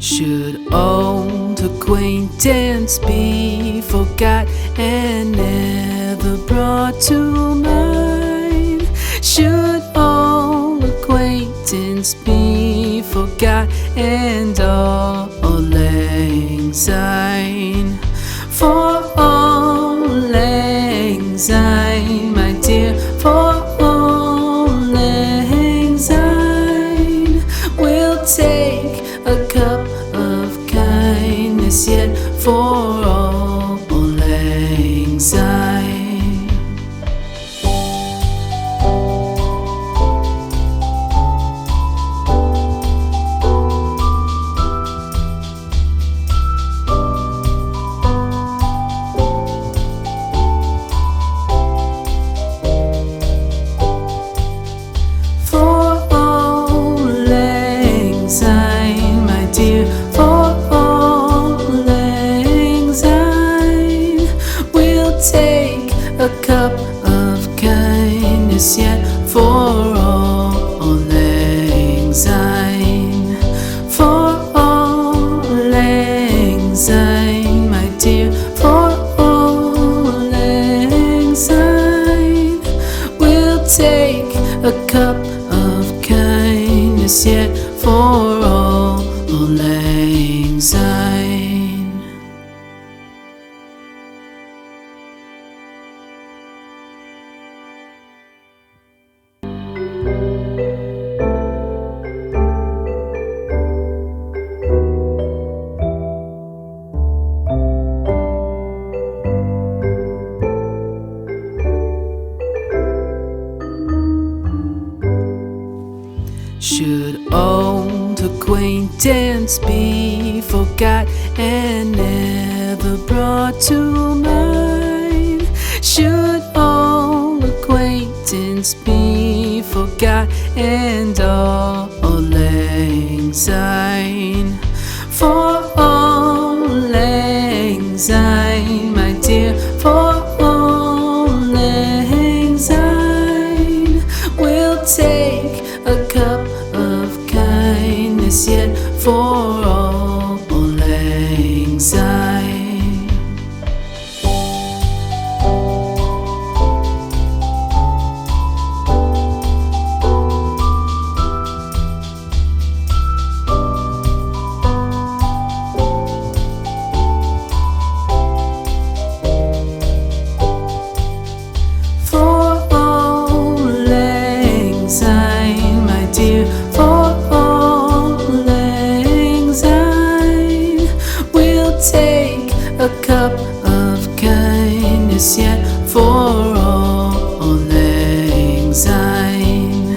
Should old acquaintance be forgot and never brought to mind? Should old acquaintance be forgot and all lang syne? For all lang syne, my dear, for all lang syne, we'll take a cup of kindness yet for all lang syne. Take a cup of kindness yet for all lang syne. For all lang syne, my dear, for all lang syne, we'll take a cup of kindness yet for all lang syne. Should old acquaintance be forgot and never brought to mind? Should old acquaintance be forgot and all lang syne? For all lang syne, my dear, for all lang syne, we'll take a cup of kindness yet for all lang syne. For all lang syne, my dear, for all lang syne, we'll take a cup of kindness yet for all lang syne.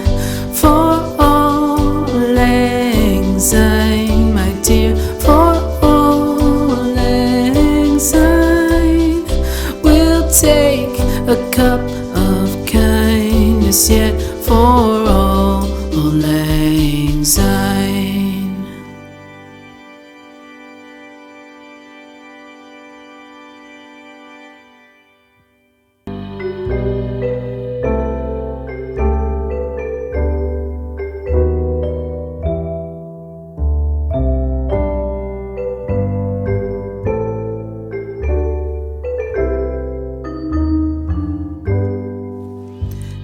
For all lang syne, my dear, for all lang syne, we'll take a cup of kindness yet for all lang syne.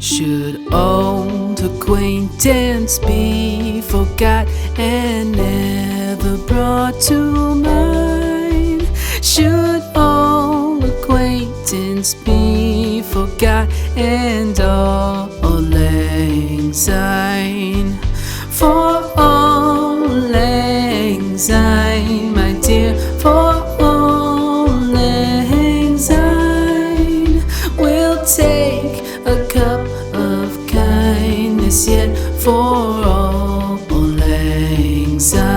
Should old acquaintance be forgot and never brought to mind? Should old acquaintance be forgot and all lang syne? For all lang syne, my dear, for all lang syne, we'll take a cup of kindness yet for all lang syne.